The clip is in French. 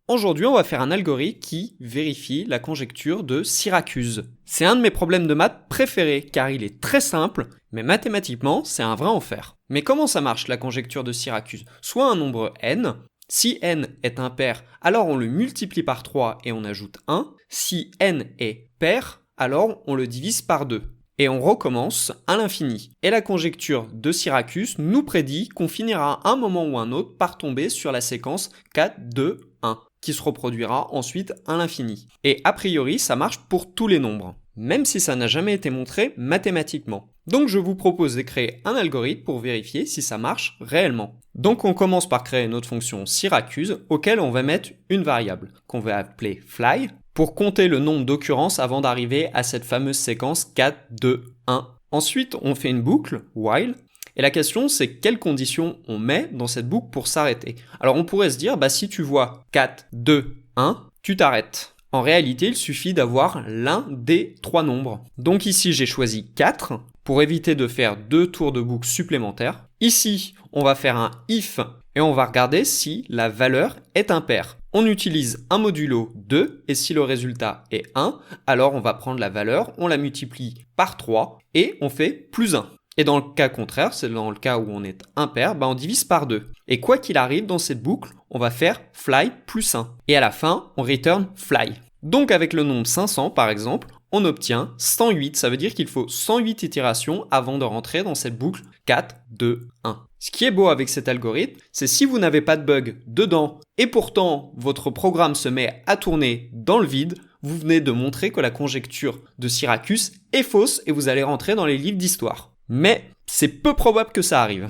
Aujourd'hui, on va faire un algorithme qui vérifie la conjecture de Syracuse. C'est un de mes problèmes de maths préférés car il est très simple, mais mathématiquement, c'est un vrai enfer. Mais comment ça marche la conjecture de Syracuse? Soit un nombre n, si n est impair, alors on le multiplie par 3 et on ajoute 1. Si n est pair, alors on le divise par 2. Et on recommence à l'infini. Et la conjecture de Syracuse nous prédit qu'on finira à un moment ou un autre par tomber sur la séquence 4, 2, 1, qui se reproduira ensuite à l'infini. Et a priori, ça marche pour tous les nombres, même si ça n'a jamais été montré mathématiquement. Donc je vous propose de créer un algorithme pour vérifier si ça marche réellement. Donc on commence par créer notre fonction Syracuse, auquel on va mettre une variable, qu'on va appeler fly, pour compter le nombre d'occurrences avant d'arriver à cette fameuse séquence 4, 2, 1. Ensuite, on fait une boucle, while, et la question c'est quelles conditions on met dans cette boucle pour s'arrêter. Alors on pourrait se dire, si tu vois 4, 2, 1, tu t'arrêtes. En réalité, il suffit d'avoir l'un des trois nombres. Donc ici, j'ai choisi 4 pour éviter de faire 2 tours de boucle supplémentaires. Ici, on va faire un if et on va regarder si la valeur est impaire. On utilise un modulo 2 et si le résultat est 1, alors on va prendre la valeur, on la multiplie par 3 et on fait plus 1. Et dans le cas contraire, c'est dans le cas où on est impair, on divise par 2. Et quoi qu'il arrive dans cette boucle, on va faire fly plus 1. Et à la fin, on return fly. Donc avec le nombre 500 par exemple, on obtient 108. Ça veut dire qu'il faut 108 itérations avant de rentrer dans cette boucle 4, 2, 1. Ce qui est beau avec cet algorithme, c'est si vous n'avez pas de bug dedans et pourtant votre programme se met à tourner dans le vide, vous venez de montrer que la conjecture de Syracuse est fausse et vous allez rentrer dans les livres d'histoire. Mais c'est peu probable que ça arrive.